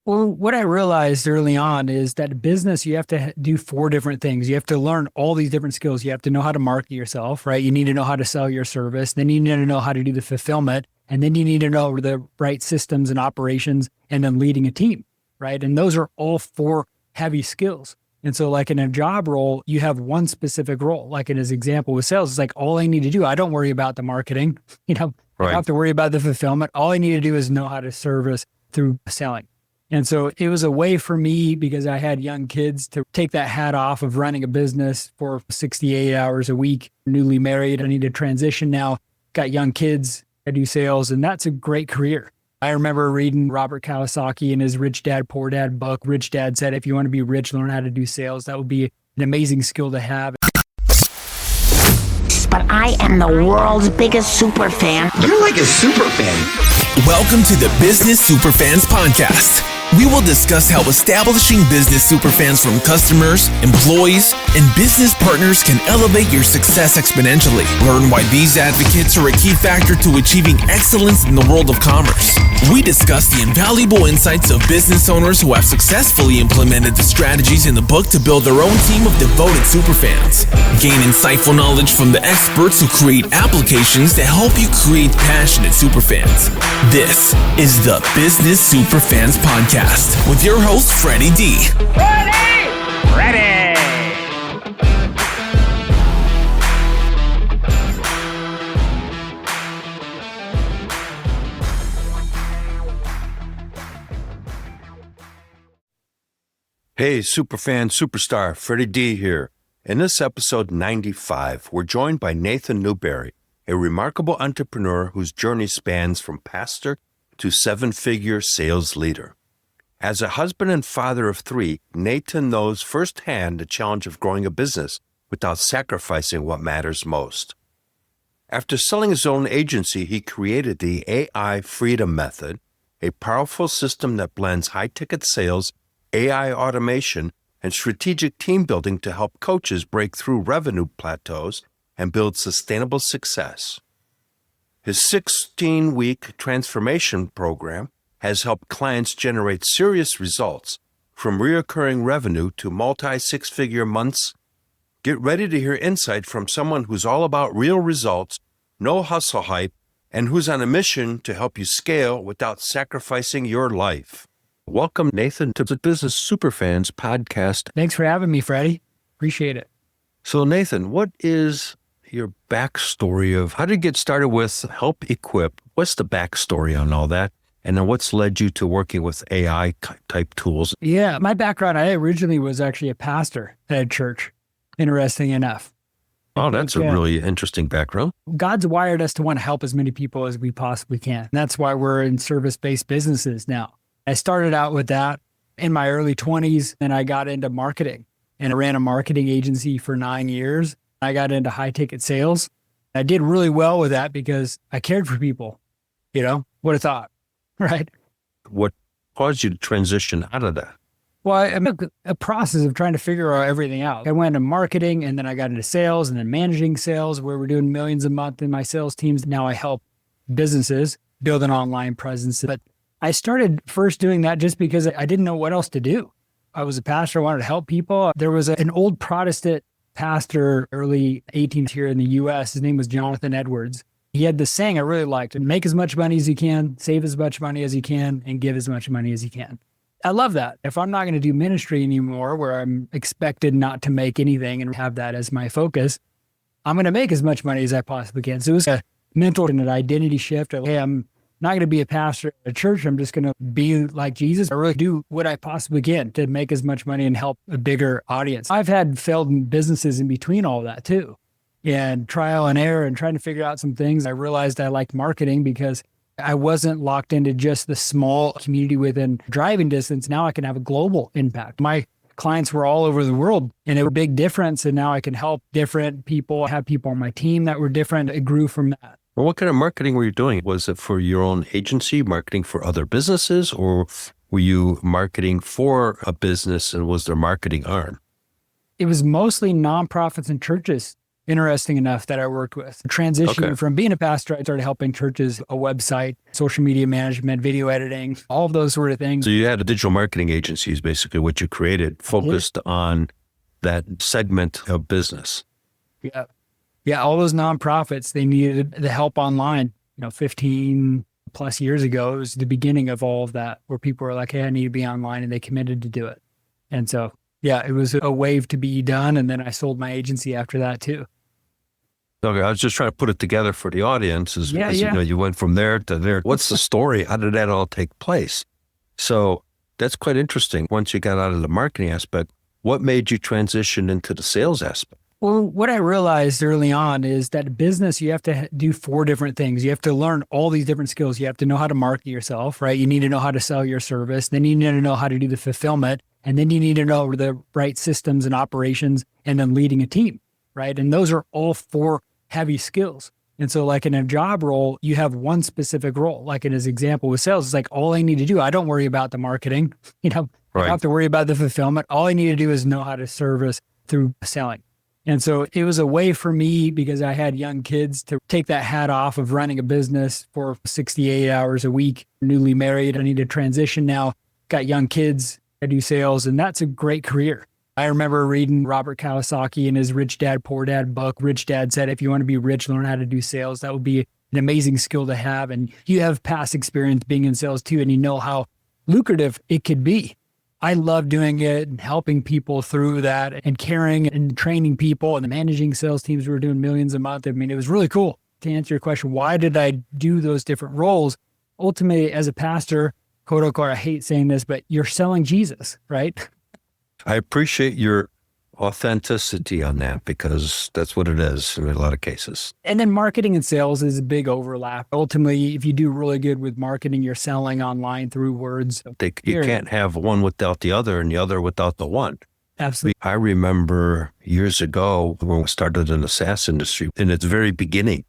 Well, what I realized early on is that business, you have to do four different things. You have to learn all these different skills. You have to know how to market yourself, right? You need to know how to sell your service. Then you need to know how to do the fulfillment. And then you need to know the right systems and operations and then leading a team, right? And those are all four heavy skills. And so like in a job role, you have one specific role. Like in his example with sales, it's like all I need to do, I don't worry about the marketing, I don't have to worry about the fulfillment. All I need to do is know how to service through selling. And so it was a way for me, because I had young kids, to take that hat off of running a business for 68 hours a week, newly married. I need to transition now, got young kids, I do sales, and that's a great career. I remember reading Robert Kiyosaki in his Rich Dad, Poor Dad book. Rich Dad said, if you want to be rich, learn how to do sales. That would be an amazing skill to have. But I am the world's biggest super fan. You're like a super fan. Welcome to the Business Superfans Podcast. We will discuss how establishing business superfans from customers, employees, and business partners can elevate your success exponentially. Learn why these advocates are a key factor to achieving excellence in the world of commerce. We discuss the invaluable insights of business owners who have successfully implemented the strategies in the book to build their own team of devoted superfans. Gain insightful knowledge from the experts who create applications that help you create passionate superfans. This is the Business Superfans Podcast with your host, Freddie D. Ready! Hey, superfan, superstar, Freddie D here. In this episode 95, we're joined by Nathan Newberry, a remarkable entrepreneur whose journey spans from pastor to seven-figure sales leader. As a husband and father of three, Nathan knows firsthand the challenge of growing a business without sacrificing what matters most. After selling his own agency, he created the AI Freedom Method, a powerful system that blends high-ticket sales, AI automation, and strategic team building to help coaches break through revenue plateaus and build sustainable success. His 16-week transformation program has helped clients generate serious results, from recurring revenue to multi-six-figure months. Get ready to hear insight from someone who's all about real results, no hustle hype, and who's on a mission to help you scale without sacrificing your life. Welcome, Nathan, to the Business Superfans Podcast. Thanks for having me, Freddie. Appreciate it. So, Nathan, what is your backstory of how did you get started with Help Equip? What's the backstory on all that? And then what's led you to working with AI type tools? Yeah, my background, I originally was actually a pastor at a church, interesting enough. Oh, that's a really interesting background. God's wired us to want to help as many people as we possibly can. And that's why we're in service-based businesses now. I started out with that in my early 20s, and I got into marketing. And I ran a marketing agency for 9 years. I got into high-ticket sales. I did really well with that because I cared for people. What a thought. Right. What caused you to transition out of that? Well, I'm in a process of trying to figure everything out. I went into marketing, and then I got into sales, and then managing sales, where we're doing millions a month in my sales teams. Now I help businesses build an online presence. But I started first doing that just because I didn't know what else to do. I was a pastor. I wanted to help people. There was an old Protestant pastor, early 18th here in the U.S. His name was Jonathan Edwards. He had this saying I really liked: make as much money as you can, save as much money as you can, and give as much money as you can. I love that. If I'm not going to do ministry anymore, where I'm expected not to make anything and have that as my focus, I'm going to make as much money as I possibly can. So it was a mental and an identity shift. Hey, I'm not going to be a pastor at a church. I'm just going to be like Jesus. I really do what I possibly can to make as much money and help a bigger audience. I've had failed businesses in between all that too. And trial and error and trying to figure out some things. I realized I liked marketing because I wasn't locked into just the small community within driving distance. Now I can have a global impact. My clients were all over the world, and it was a big difference. And now I can help different people. I have people on my team that were different. It grew from that. Well, what kind of marketing were you doing? Was it for your own agency, marketing for other businesses, or were you marketing for a business and was there a marketing arm? It was mostly nonprofits and churches. interesting enough that I worked with. Transitioning from being a pastor, I started helping churches, a website, social media management, video editing, all of those sort of things. So you had a digital marketing agency is basically what you created, focused on that segment of business. Yeah. Yeah. All those nonprofits, they needed the help online, 15 plus years ago. It was the beginning of all of that where people were like, hey, I need to be online, and they committed to do it. And so, yeah, it was a wave to be done. And then I sold my agency after that too. Okay, I was just trying to put it together for the audience. Yeah. You went from there to there. What's the story? How did that all take place? So that's quite interesting. Once you got out of the marketing aspect, what made you transition into the sales aspect? Well, what I realized early on is that business, you have to do 4 different things. You have to learn all these different skills. You have to know how to market yourself, right? You need to know how to sell your service. Then you need to know how to do the fulfillment. And then you need to know the right systems and operations, and then leading a team, right? And those are all 4 heavy skills. And so like in a job role, you have one specific role. Like in his example with sales, it's like, all I need to do, I don't worry about the marketing, I don't have to worry about the fulfillment. All I need to do is know how to service through selling. And so it was a way for me, because I had young kids, to take that hat off of running a business for 68 hours a week, newly married. I need to transition now, got young kids, I do sales, and that's a great career. I remember reading Robert Kiyosaki in his Rich Dad, Poor Dad book. Rich Dad said, if you want to be rich, learn how to do sales. That would be an amazing skill to have. And you have past experience being in sales too, and you know how lucrative it could be. I love doing it and helping people through that and caring and training people and managing sales teams. We were doing millions a month. I mean, it was really cool. To answer your question, why did I do those different roles? Ultimately, as a pastor, quote unquote, I hate saying this, but you're selling Jesus, right? I appreciate your authenticity on that, because that's what it is in a lot of cases. And then marketing and sales is a big overlap. Ultimately, if you do really good with marketing, you're selling online through words. You can't have one without the other and the other without the one. Absolutely. I remember years ago when we started in the SaaS industry, in its very beginning,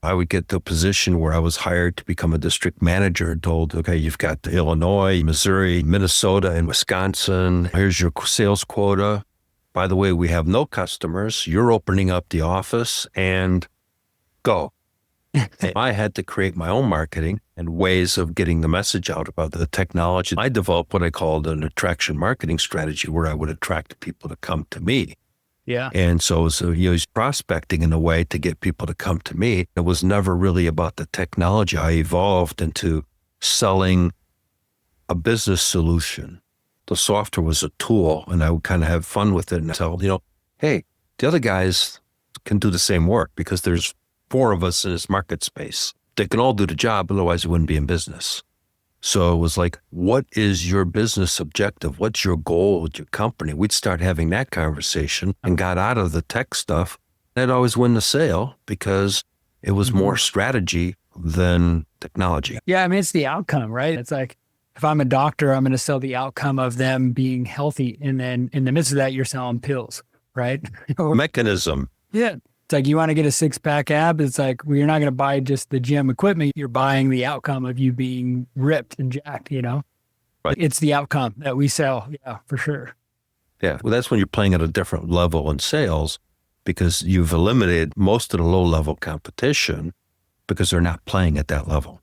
I would get to a position where I was hired to become a district manager and told, okay, you've got Illinois, Missouri, Minnesota, and Wisconsin. Here's your sales quota. By the way, we have no customers. You're opening up the office, and go. And I had to create my own marketing and ways of getting the message out about the technology. I developed what I called an attraction marketing strategy, where I would attract people to come to me. Yeah. And so it was prospecting in a way to get people to come to me. It was never really about the technology. I evolved into selling a business solution. The software was a tool, and I would kind of have fun with it and tell, hey, the other guys can do the same work, because there's 4 of us in this market space. They can all do the job, otherwise we wouldn't be in business. So it was like, what is your business objective? What's your goal with your company? We'd start having that conversation and got out of the tech stuff. I'd always win the sale, because it was more strategy than technology. Yeah, I mean, it's the outcome, right? It's like, if I'm a doctor, I'm going to sell the outcome of them being healthy. And then in the midst of that, you're selling pills, right? Mechanism. Yeah. It's like, you want to get a 6-pack ab. It's like, well, you're not going to buy just the gym equipment. You're buying the outcome of you being ripped and jacked, Right. It's the outcome that we sell. Yeah, for sure. Yeah. Well, that's when you're playing at a different level in sales, because you've eliminated most of the low-level competition, because they're not playing at that level.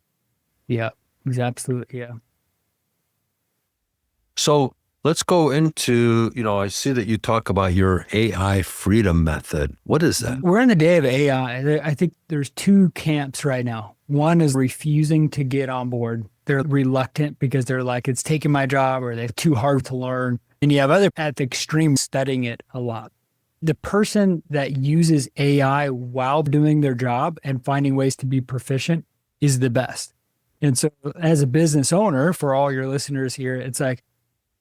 Yeah, absolutely. Yeah. So let's go into, I see that you talk about your AI freedom method. What is that? We're in the day of AI. I think there's 2 camps right now. One is refusing to get on board. They're reluctant because they're like, it's taking my job, or they're too hard to learn. And you have other at the extreme studying it a lot. The person that uses AI while doing their job and finding ways to be proficient is the best. And so as a business owner, for all your listeners here, it's like,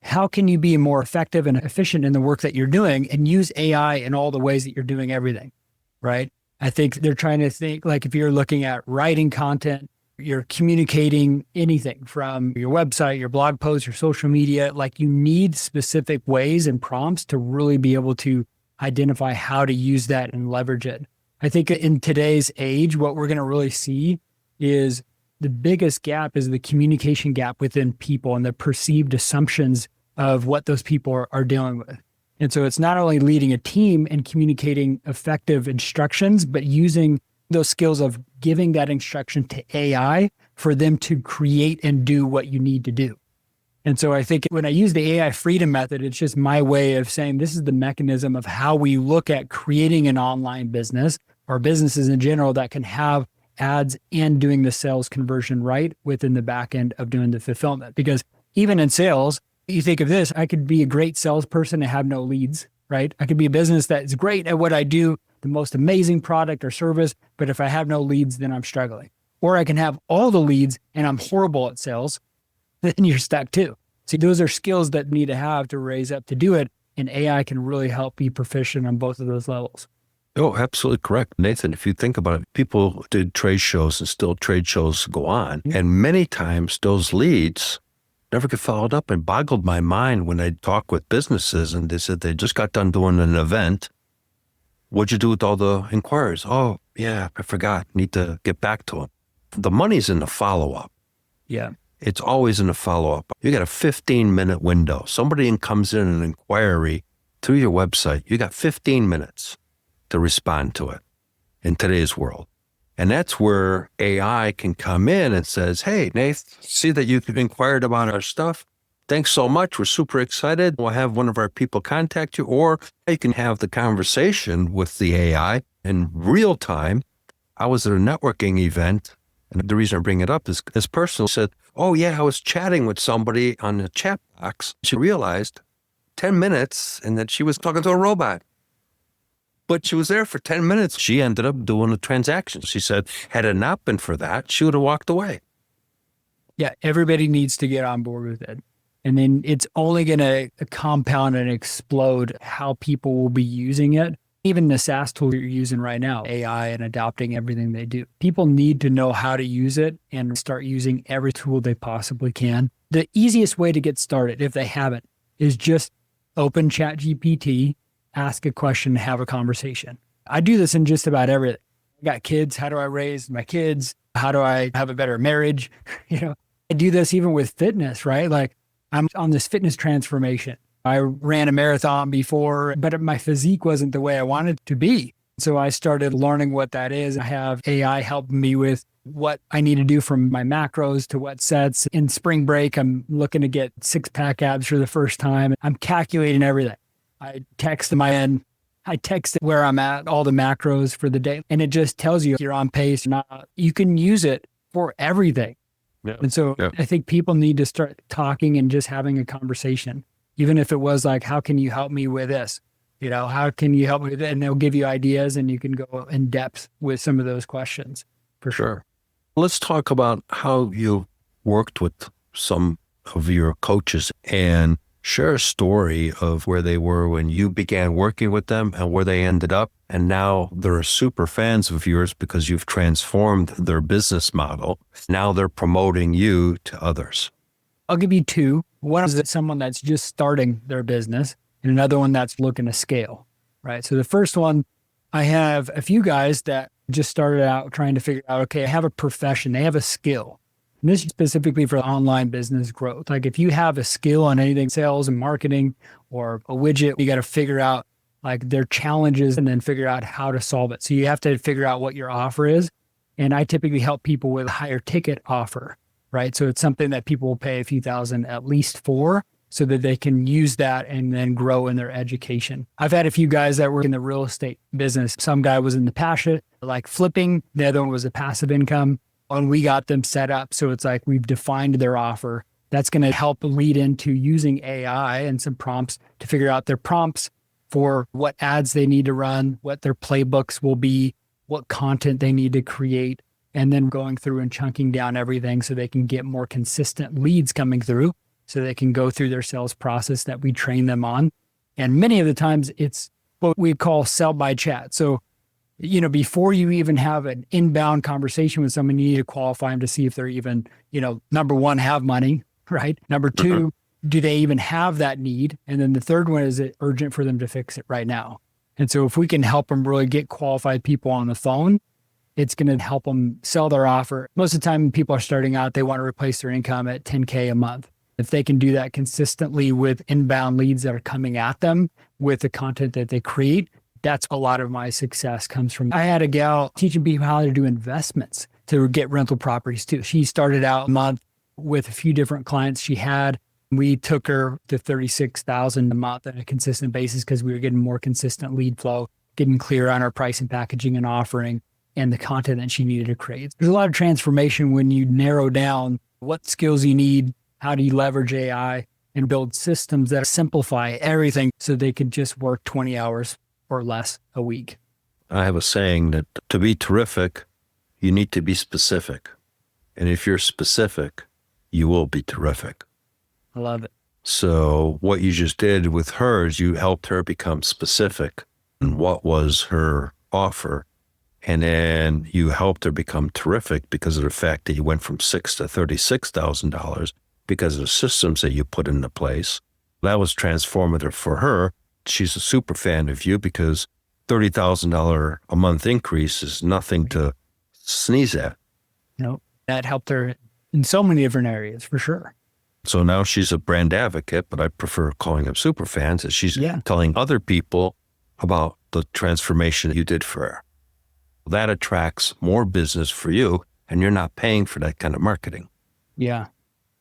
how can you be more effective and efficient in the work that you're doing and use AI in all the ways that you're doing everything, right? I think they're trying to think, like, if you're looking at writing content, you're communicating anything from your website, your blog posts, your social media, like, you need specific ways and prompts to really be able to identify how to use that and leverage it. I think in today's age, what we're going to really see is the biggest gap is the communication gap within people and the perceived assumptions of what those people are dealing with. And so it's not only leading a team and communicating effective instructions, but using those skills of giving that instruction to AI for them to create and do what you need to do. And so I think when I use the AI freedom method, it's just my way of saying this is the mechanism of how we look at creating an online business or businesses in general that can have ads and doing the sales conversion right within the back end of doing the fulfillment. Because even in sales, you think of this, I could be a great salesperson and have no leads, right? I could be a business that is great at what I do, the most amazing product or service, but if I have no leads, then I'm struggling. Or I can have all the leads and I'm horrible at sales, then you're stuck too. See, those are skills that need to have to raise up to do it. And AI can really help be proficient on both of those levels. Oh, absolutely correct. Nathan, if you think about it, people did trade shows and still trade shows go on. And many times those leads never get followed up, and boggled my mind when I talk with businesses and they said they just got done doing an event. What'd you do with all the inquiries? Oh, yeah, I forgot. Need to get back to them. The money's in the follow-up. Yeah. It's always in the follow-up. You got a 15-minute window. Somebody comes in an inquiry through your website. You got 15 minutes to respond to it in today's world. And that's where AI can come in and says, hey, Nath, see that you've inquired about our stuff. Thanks so much. We're super excited. We'll have one of our people contact you, or you can have the conversation with the AI in real time. I was at a networking event, and the reason I bring it up is this person said, oh yeah, I was chatting with somebody on the chat box. She realized 10 minutes and that she was talking to a robot. But she was there for 10 minutes. She ended up doing a transaction. She said, had it not been for that, she would have walked away. Yeah, everybody needs to get on board with it. And then it's only going to compound and explode how people will be using it. Even the SaaS tool you're using right now, AI and adopting everything they do. People need to know how to use it and start using every tool they possibly can. The easiest way to get started, if they haven't, is just open ChatGPT, ask a question, have a conversation. I do this in just about everything. I got kids. How do I raise my kids? How do I have a better marriage? I do this even with fitness, right? Like I'm on this fitness transformation. I ran a marathon before, but my physique wasn't the way I wanted it to be. So I started learning what that is. I have AI helping me with what I need to do from my macros to what sets. In spring break, I'm looking to get 6-pack abs for the first time. I'm calculating everything. I text where I'm at, all the macros for the day, and it just tells you if you're on pace or not. You can use it for everything. Yeah. And so I think people need to start talking and just having a conversation. Even if it was like, how can you help me with this? How can you help me with it? And they'll give you ideas and you can go in depth with some of those questions for sure. Let's talk about how you worked with some of your coaches and share a story of where they were when you began working with them and where they ended up. And now they're super fans of yours because you've transformed their business model. Now they're promoting you to others. I'll give you two. One is someone that's just starting their business and another one that's looking to scale, right? So the first one, I have a few guys that just started out trying to figure out, okay, I have a profession, they have a skill. And this is specifically for online business growth. Like if you have a skill on anything, sales and marketing or a widget, you got to figure out like their challenges and then figure out how to solve it. So you have to figure out what your offer is. And I typically help people with a higher ticket offer, right? So it's something that people will pay a few thousand at least for so that they can use that and then grow in their education. I've had a few guys that work in the real estate business. Some guy was in the passion, like flipping. The other one was a passive income. And we got them set up. So it's like we've defined their offer. That's going to help lead into using AI and some prompts to figure out their prompts for what ads they need to run, what their playbooks will be, what content they need to create, and then going through and chunking down everything so they can get more consistent leads coming through so they can go through their sales process that we train them on. And many of the times it's what we call sell by chat. So before you even have an inbound conversation with someone, you need to qualify them to see if they're even, number one, have money, right? Number two, do they even have that need? And then the third one, is it urgent for them to fix it right now? And so if we can help them really get qualified people on the phone, it's going to help them sell their offer. Most of the time people are starting out, they want to replace their income at $10K a month. If they can do that consistently with inbound leads that are coming at them with the content that they create, that's a lot of my success comes from. I had a gal teaching people how to do investments to get rental properties too. She started out a month with a few different clients she had. We took her to $36,000 a month on a consistent basis because we were getting more consistent lead flow, getting clear on our pricing, packaging, and offering, and the content that she needed to create. There's a lot of transformation when you narrow down what skills you need, how do you leverage AI, and build systems that simplify everything so they can just work 20 hours or less a week. I have a saying that to be terrific, you need to be specific. And if you're specific, you will be terrific. I love it. So what you just did with her is you helped her become specific in what was her offer. And then you helped her become terrific because of the fact that you went from $6,000 to $36,000 because of the systems that you put into place. That was transformative for her. She's a super fan of you because $30,000 a month increase is nothing to sneeze at. That helped her in so many different areas for sure. So now she's a brand advocate, but I prefer calling them super fans, as she's telling other people about the transformation that you did for her. That attracts more business for you, and you're not paying for that kind of marketing. Yeah.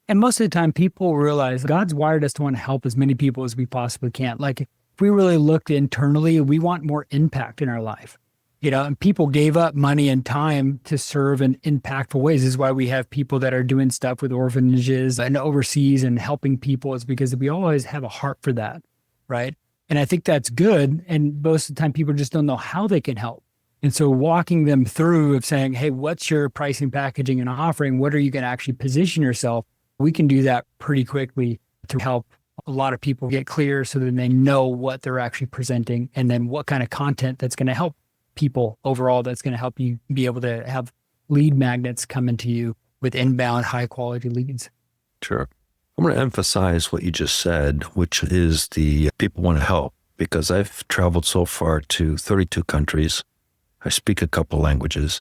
And most of the time, people realize God's wired us to want to help as many people as we possibly can. Like, if we really looked internally, we want more impact in our life. And people gave up money and time to serve in impactful ways. This is why we have people that are doing stuff with orphanages and overseas and helping people, is because we always have a heart for that, right? And I think that's good. And most of the time, people just don't know how they can help. And so walking them through of saying, hey, what's your pricing, packaging, and offering? What are you going to actually position yourself? We can do that pretty quickly to help a lot of people get clear so that they know what they're actually presenting and then what kind of content that's going to help people overall, that's going to help you be able to have lead magnets come into you with inbound high quality leads. Sure. I'm going to emphasize what you just said, which is the people want to help, because I've traveled so far to 32 countries. I speak a couple languages.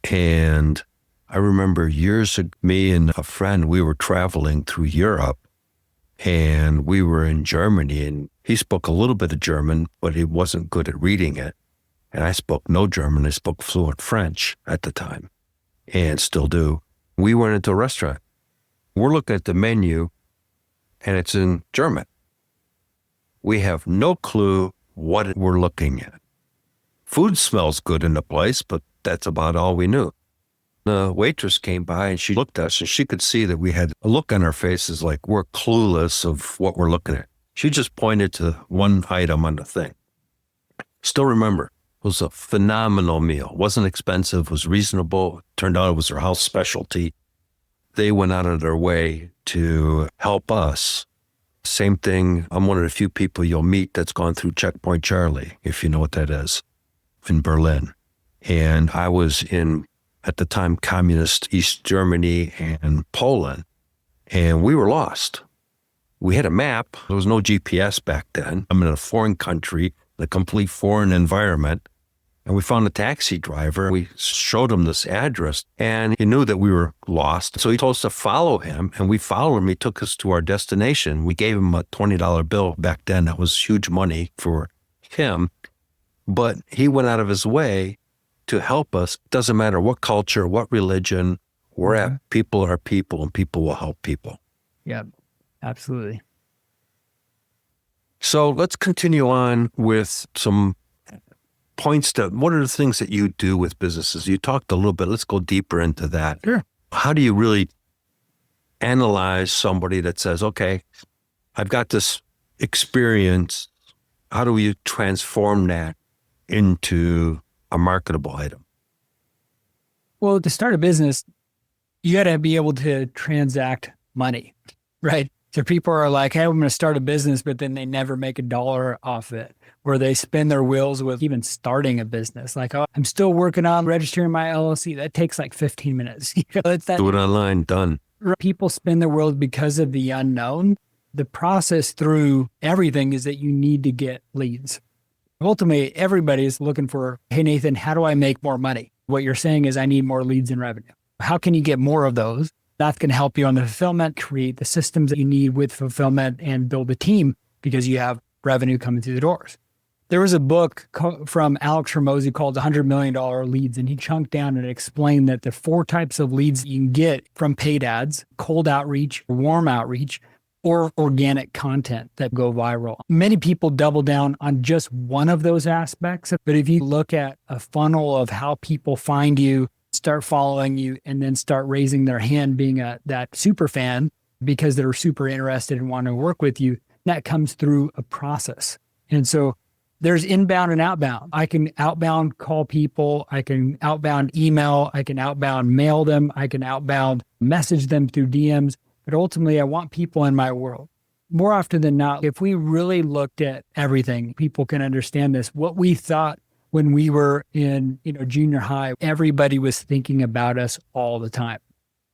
And I remember years ago, me and a friend, we were traveling through Europe, and we were in Germany, and he spoke a little bit of German, but he wasn't good at reading it. And I spoke no German. I spoke fluent French at the time and still do. We went into a restaurant. We're looking at the menu and it's in German. We have no clue what we're looking at. Food smells good in the place, but that's about all we knew. The waitress came by and she looked at us and she could see that we had a look on our faces like we're clueless of what we're looking at. She just pointed to one item on the thing. Still remember. It was a phenomenal meal. It wasn't expensive, was reasonable. Turned out it was their house specialty. They went out of their way to help us. Same thing, I'm one of the few people you'll meet that's gone through Checkpoint Charlie, if you know what that is, in Berlin. And I was in, at the time, communist East Germany and Poland, and we were lost. We had a map. There was no GPS back then. I'm in a foreign country, a complete foreign environment. And we found a taxi driver. We showed him this address and he knew that we were lost. So he told us to follow him and we followed him. He took us to our destination. We gave him a $20 bill back then. That was huge money for him. But he went out of his way to help us. Doesn't matter what culture, what religion we're at. People are people and people will help people. Yeah, absolutely. So let's continue on with some points to what are the things that you do with businesses? You talked a little bit. Let's go deeper into that. Sure. How do you really analyze somebody that says, okay, I've got this experience. How do you transform that into a marketable item? Well, to start a business, you got to be able to transact money, right? So people are like, hey, I'm going to start a business, but then they never make a dollar off it, or they spin their wheels with even starting a business. Like, oh, I'm still working on registering my LLC. That takes like 15 minutes. Do it online, done. People spin their wheels because of the unknown. The process through everything is that you need to get leads. Ultimately, everybody is looking for, hey, Nathan, how do I make more money? What you're saying is I need more leads and revenue. How can you get more of those? That's going to help you on the fulfillment, create the systems that you need with fulfillment, and build a team because you have revenue coming through the doors. There was a book from Alex Hormozi called $100 Million Leads, and he chunked down and explained that the 4 types of leads you can get from paid ads: cold outreach, warm outreach, or organic content that go viral. Many people double down on just one of those aspects, but if you look at a funnel of how people find you, start following you, and then start raising their hand being that super fan because they're super interested and want to work with you, that comes through a process. And so there's inbound and outbound. I can outbound call people. I can outbound email. I can outbound mail them. I can outbound message them through DMs. But ultimately, I want people in my world. More often than not, if we really looked at everything, people can understand this. What we thought when we were in junior high, everybody was thinking about us all the time.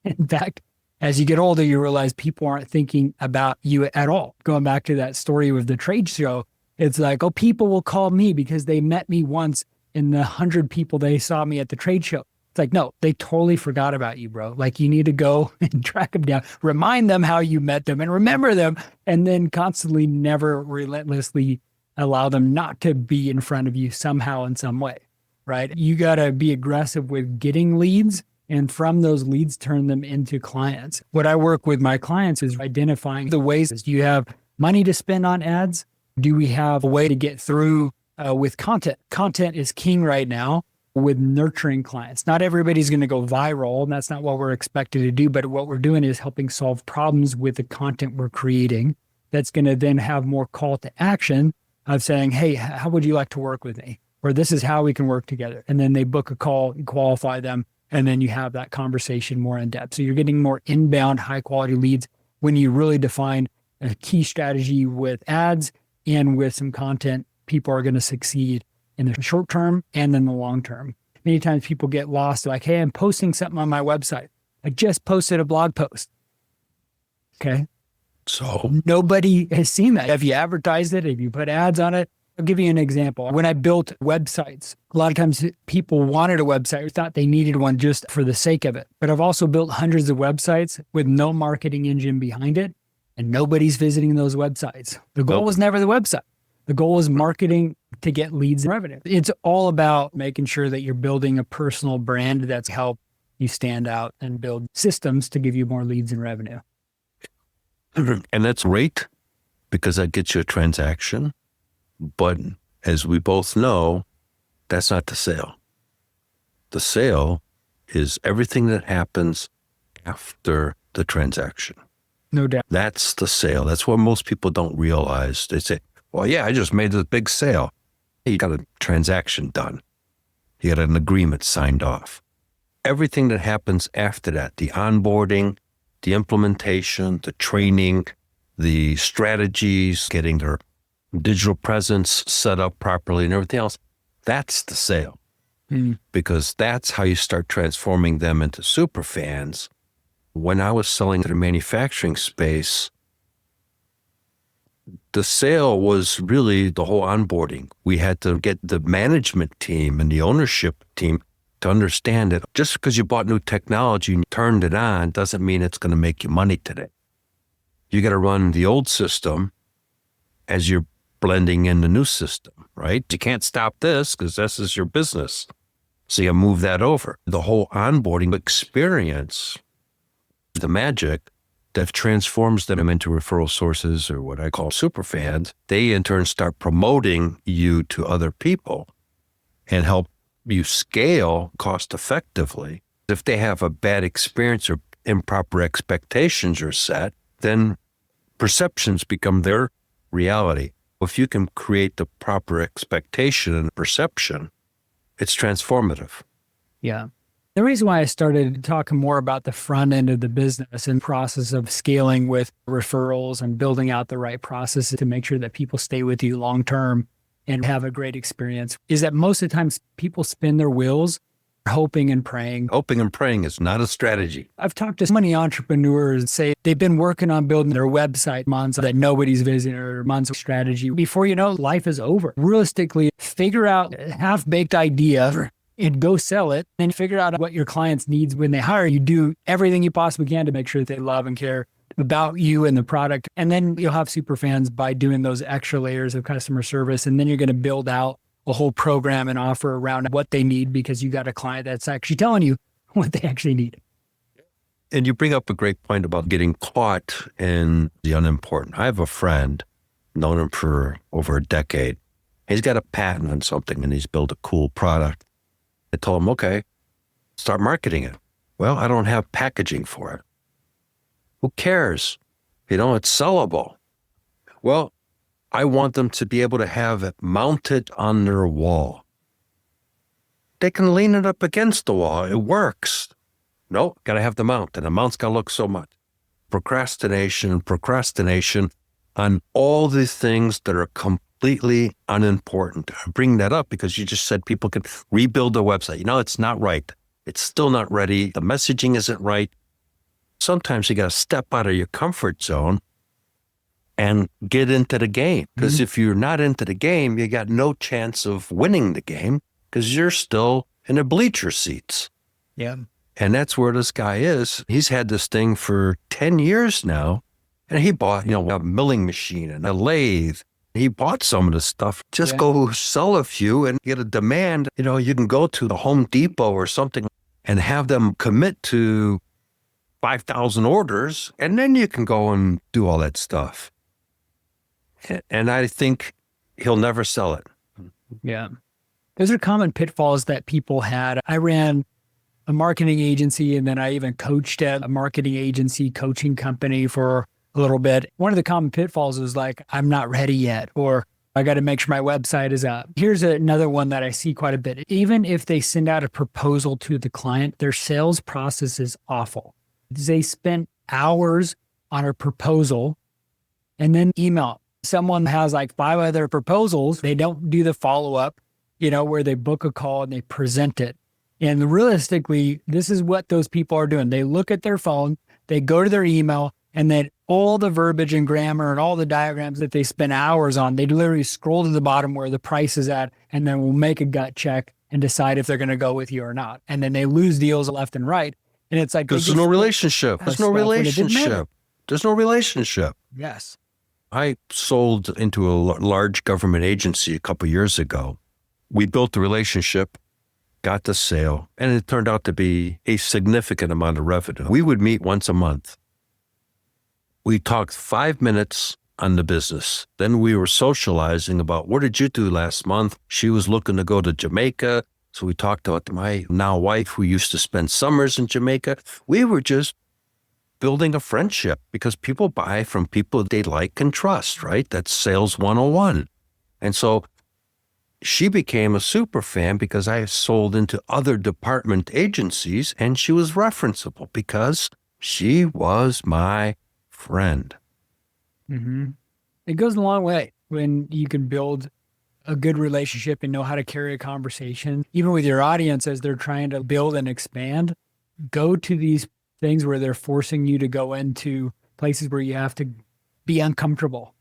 In fact, as you get older, you realize people aren't thinking about you at all. Going back to that story with the trade show, it's like, oh, people will call me because they met me once in the 100 people they saw me at the trade show. It's like, no, they totally forgot about you, bro. Like, you need to go and track them down, remind them how you met them and remember them, and then constantly, never relentlessly allow them not to be in front of you somehow in some way, right? You got to be aggressive with getting leads, and from those leads, turn them into clients. What I work with my clients is identifying the ways. Do you have money to spend on ads? Do we have a way to get through with content? Content is king right now with nurturing clients. Not everybody's going to go viral, and that's not what we're expected to do. But what we're doing is helping solve problems with the content we're creating. That's going to then have more call to action of saying, hey, how would you like to work with me? Or this is how we can work together. And then they book a call, you qualify them, and then you have that conversation more in depth. So you're getting more inbound, high quality leads when you really define a key strategy with ads and with some content. People are going to succeed in the short term and in the long term. Many times people get lost, like, hey, I'm posting something on my website. I just posted a blog post. Okay. So Nobody has seen that. Have you advertised it? Have you put ads on it? I'll give you an example. When I built websites, a lot of times people wanted a website or thought they needed one just for the sake of it. But I've also built hundreds of websites with no marketing engine behind it, and nobody's visiting those websites. The goal was never the website. The goal is marketing to get leads and revenue. It's all about making sure that you're building a personal brand that's help you stand out and build systems to give you more leads and revenue. And that's great because that gets you a transaction. But as we both know, that's not the sale. The sale is everything that happens after the transaction. No doubt. That's the sale. That's what most people don't realize. They say, well, yeah, I just made a big sale. You got a transaction done. You got an agreement signed off. Everything that happens after that, the onboarding, the implementation, the training, the strategies, getting their digital presence set up properly and everything else, that's the sale. Because that's how you start transforming them into super fans. When I was selling to the manufacturing space, the sale was really the whole onboarding. We had to get the management team and the ownership team to understand that just because you bought new technology and turned it on doesn't mean it's going to make you money today. You got to run the old system as you're blending in the new system, right? You can't stop this because this is your business. So you move that over. The whole onboarding experience, the magic that transforms them into referral sources, or what I call super fans, they in turn start promoting you to other people and help you scale cost effectively. If they have a bad experience or improper expectations are set, then perceptions become their reality. If you can create the proper expectation and perception, it's transformative. Yeah. The reason why I started talking more about the front end of the business and process of scaling with referrals and building out the right processes to make sure that people stay with you long term and have a great experience is that most of the times people spin their wheels hoping and praying. Hoping and praying is not a strategy. I've talked to so many entrepreneurs say they've been working on building their website months that nobody's visiting or months of strategy. Before you know, life is over. Realistically, figure out a half-baked idea and go sell it, then figure out what your clients needs when they hire you. Do everything you possibly can to make sure that they love and care about you and the product. And then you'll have super fans by doing those extra layers of customer service. And then you're going to build out a whole program and offer around what they need because you got a client that's actually telling you what they actually need. And you bring up a great point about getting caught in the unimportant. I have a friend, known him for over a decade. He's got a patent on something and he's built a cool product. I told him, okay, start marketing it. Well, I don't have packaging for it. Who cares? It's sellable. Well, I want them to be able to have it mounted on their wall. They can lean it up against the wall. It works. No, got to have the mount, and the mount's got to look so much. Procrastination on all these things that are completely unimportant. I bring that up because you just said people can rebuild their website. It's not right. It's still not ready. The messaging isn't right. Sometimes you got to step out of your comfort zone and get into the game. Because if you're not into the game, you got no chance of winning the game because you're still in the bleacher seats. Yeah. And that's where this guy is. He's had this thing for 10 years now. And he bought, a milling machine and a lathe. He bought some of the stuff. Just go sell a few and get a demand. You can go to the Home Depot or something and have them commit to 5,000 orders, and then you can go and do all that stuff. And I think he'll never sell it. Yeah. Those are common pitfalls that people had. I ran a marketing agency, and then I even coached at a marketing agency coaching company for a little bit. One of the common pitfalls is like, I'm not ready yet, or I got to make sure my website is up. Here's another one that I see quite a bit. Even if they send out a proposal to the client, their sales process is awful. They spent hours on a proposal and then email. Someone has like 5 other proposals. They don't do the follow-up, where they book a call and they present it. And realistically, this is what those people are doing. They look at their phone, they go to their email, and then all the verbiage and grammar and all the diagrams that they spend hours on, they literally scroll to the bottom where the price is at, and then will make a gut check and decide if they're going to go with you or not. And then they lose deals left and right. And it's like, there's no relationship. There's no relationship. There's no relationship. Yes. I sold into a large government agency a couple of years ago. We built the relationship, got the sale, and it turned out to be a significant amount of revenue. We would meet once a month. We talked 5 minutes on the business. Then we were socializing about, what did you do last month? She was looking to go to Jamaica. So we talked about my now wife who used to spend summers in Jamaica. We were just building a friendship because people buy from people they like and trust, right? That's sales 101. And so she became a super fan because I sold into other department agencies and she was referenceable because she was my friend. Mm-hmm. It goes a long way when you can build a good relationship and know how to carry a conversation, even with your audience as they're trying to build and expand. Go to these things where they're forcing you to go into places where you have to be uncomfortable.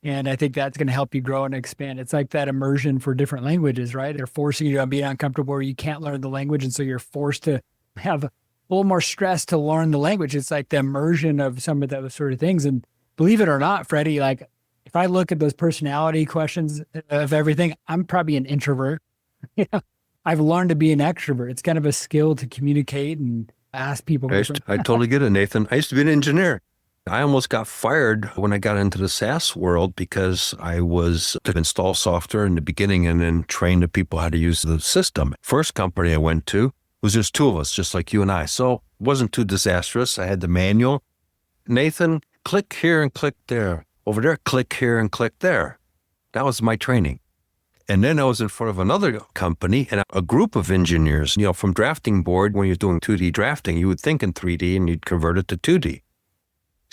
And I think that's going to help you grow and expand. It's like that immersion for different languages, right? They're forcing you to be uncomfortable where you can't learn the language. And so you're forced to have a little more stress to learn the language. It's like the immersion of some of those sort of things. And believe it or not, Freddie, like if I look at those personality questions of everything, I'm probably an introvert. I've learned to be an extrovert. It's kind of a skill to communicate and ask people. I totally get it, Nathan. I used to be an engineer. I almost got fired when I got into the SaaS world because I was to install software in the beginning and then train the people how to use the system. First company I went to was just 2 of us, just like you and I. So it wasn't too disastrous. I had the manual. Nathan, click here and click there. Over there, click here and click there. That was my training. And then I was in front of another company and a group of engineers, from drafting board, when you're doing 2D drafting, you would think in 3D and you'd convert it to 2D.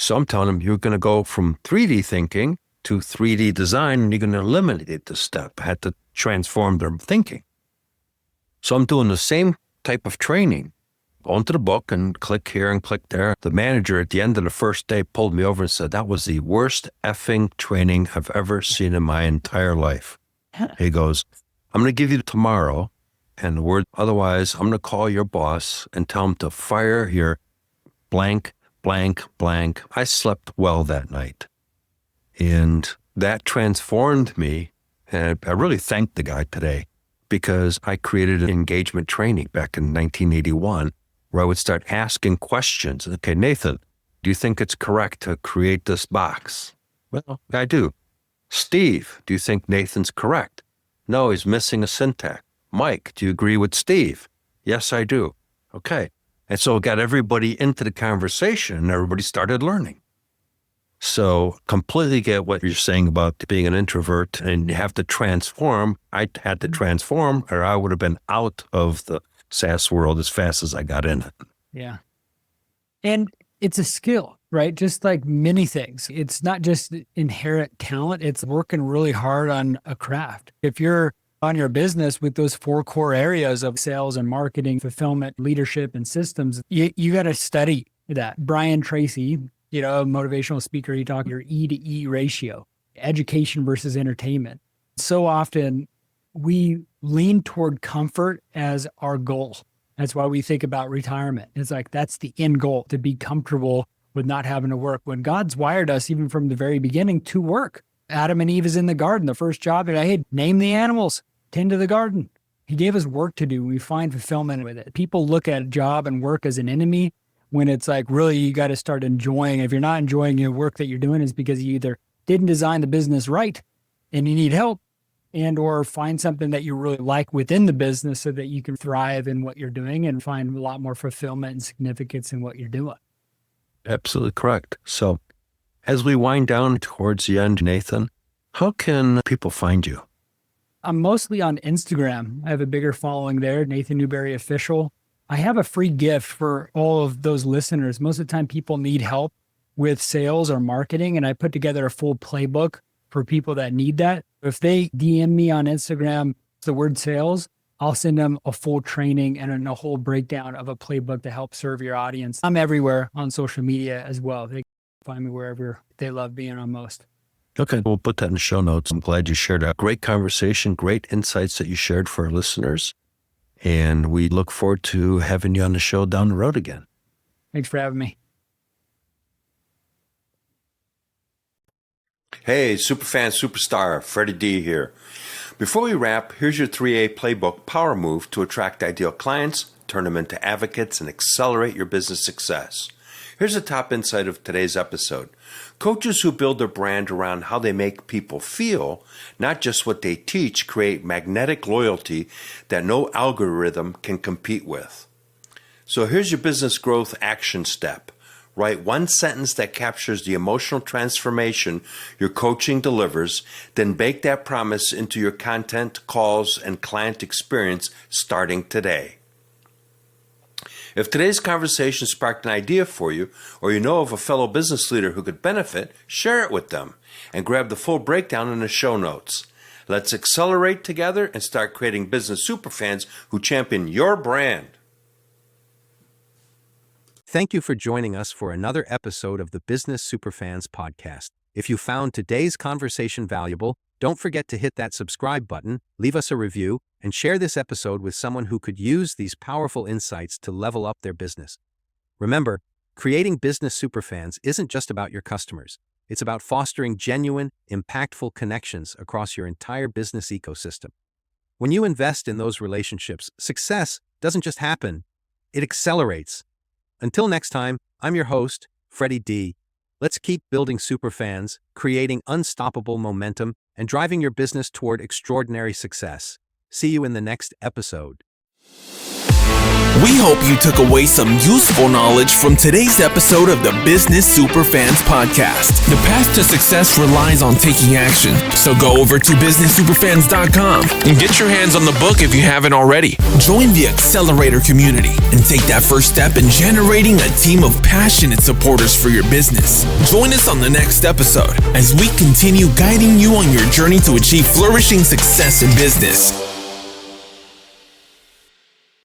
So I'm telling them, you're going to go from 3D thinking to 3D design, and you're going to eliminate this step. I had to transform their thinking. So I'm doing the same type of training. Go into the book and click here and click there. The manager at the end of the first day pulled me over and said, that was the worst effing training I've ever seen in my entire life. He goes, I'm going to give you tomorrow and the word otherwise, I'm going to call your boss and tell him to fire your blank, blank, blank. I slept well that night. And that transformed me. And I really thank the guy today because I created an engagement training back in 1981 where I would start asking questions. Okay, Nathan, do you think it's correct to create this box? Well, I do. Steve, do you think Nathan's correct? No, he's missing a syntax. Mike, do you agree with Steve? Yes, I do. Okay. And so it got everybody into the conversation and everybody started learning. So completely get what you're saying about being an introvert and you have to transform. I had to transform or I would have been out of the SaaS world as fast as I got in it. Yeah. And it's a skill, right? Just like many things. It's not just inherent talent. It's working really hard on a craft. If you're on your business with those 4 core areas of sales and marketing, fulfillment, leadership, and systems, you got to study that. Brian Tracy, a motivational speaker, he talked your E to E ratio, education versus entertainment. So often we lean toward comfort as our goal. That's why we think about retirement. It's like, that's the end goal, to be comfortable with not having to work. When God's wired us, even from the very beginning, to work. Adam and Eve is in the garden. The first job, hey, name the animals, tend to the garden. He gave us work to do. We find fulfillment with it. People look at job and work as an enemy when it's like, really, you got to start enjoying. If you're not enjoying your work that you're doing, it's because you either didn't design the business right and you need help, and or find something that you really like within the business so that you can thrive in what you're doing and find a lot more fulfillment and significance in what you're doing. Absolutely correct. So as we wind down towards the end, Nathan, how can people find you? I'm mostly on Instagram. I have a bigger following there, Nathan Newberry Official. I have a free gift for all of those listeners. Most of the time people need help with sales or marketing, and I put together a full playbook for people that need that. If they DM me on Instagram, the word sales, I'll send them a full training and a whole breakdown of a playbook to help serve your audience. I'm everywhere on social media as well. They can find me wherever they love being on most. Okay, we'll put that in the show notes. I'm glad you shared a great conversation, great insights that you shared for our listeners. And we look forward to having you on the show down the road again. Thanks for having me. Hey, Superfan Superstar, Freddie D here. Before we wrap, here's your 3A playbook power move to attract ideal clients, turn them into advocates, and accelerate your business success. Here's the top insight of today's episode. Coaches who build their brand around how they make people feel, not just what they teach, create magnetic loyalty that no algorithm can compete with. So here's your business growth action step. Write one sentence that captures the emotional transformation your coaching delivers, then bake that promise into your content, calls, and client experience starting today. If today's conversation sparked an idea for you, or you know of a fellow business leader who could benefit, share it with them and grab the full breakdown in the show notes. Let's accelerate together and start creating business superfans who champion your brand. Thank you for joining us for another episode of the Business Superfans podcast. If you found today's conversation valuable, don't forget to hit that subscribe button, leave us a review, and share this episode with someone who could use these powerful insights to level up their business. Remember, creating business superfans isn't just about your customers. It's about fostering genuine, impactful connections across your entire business ecosystem. When you invest in those relationships, success doesn't just happen, it accelerates. Until next time, I'm your host, Freddie D. Let's keep building superfans, creating unstoppable momentum, and driving your business toward extraordinary success. See you in the next episode. We hope you took away some useful knowledge from today's episode of the Business Superfans podcast. The path to success relies on taking action. So go over to businesssuperfans.com and get your hands on the book if you haven't already. Join the Accelerator community and take that first step in generating a team of passionate supporters for your business. Join us on the next episode as we continue guiding you on your journey to achieve flourishing success in business.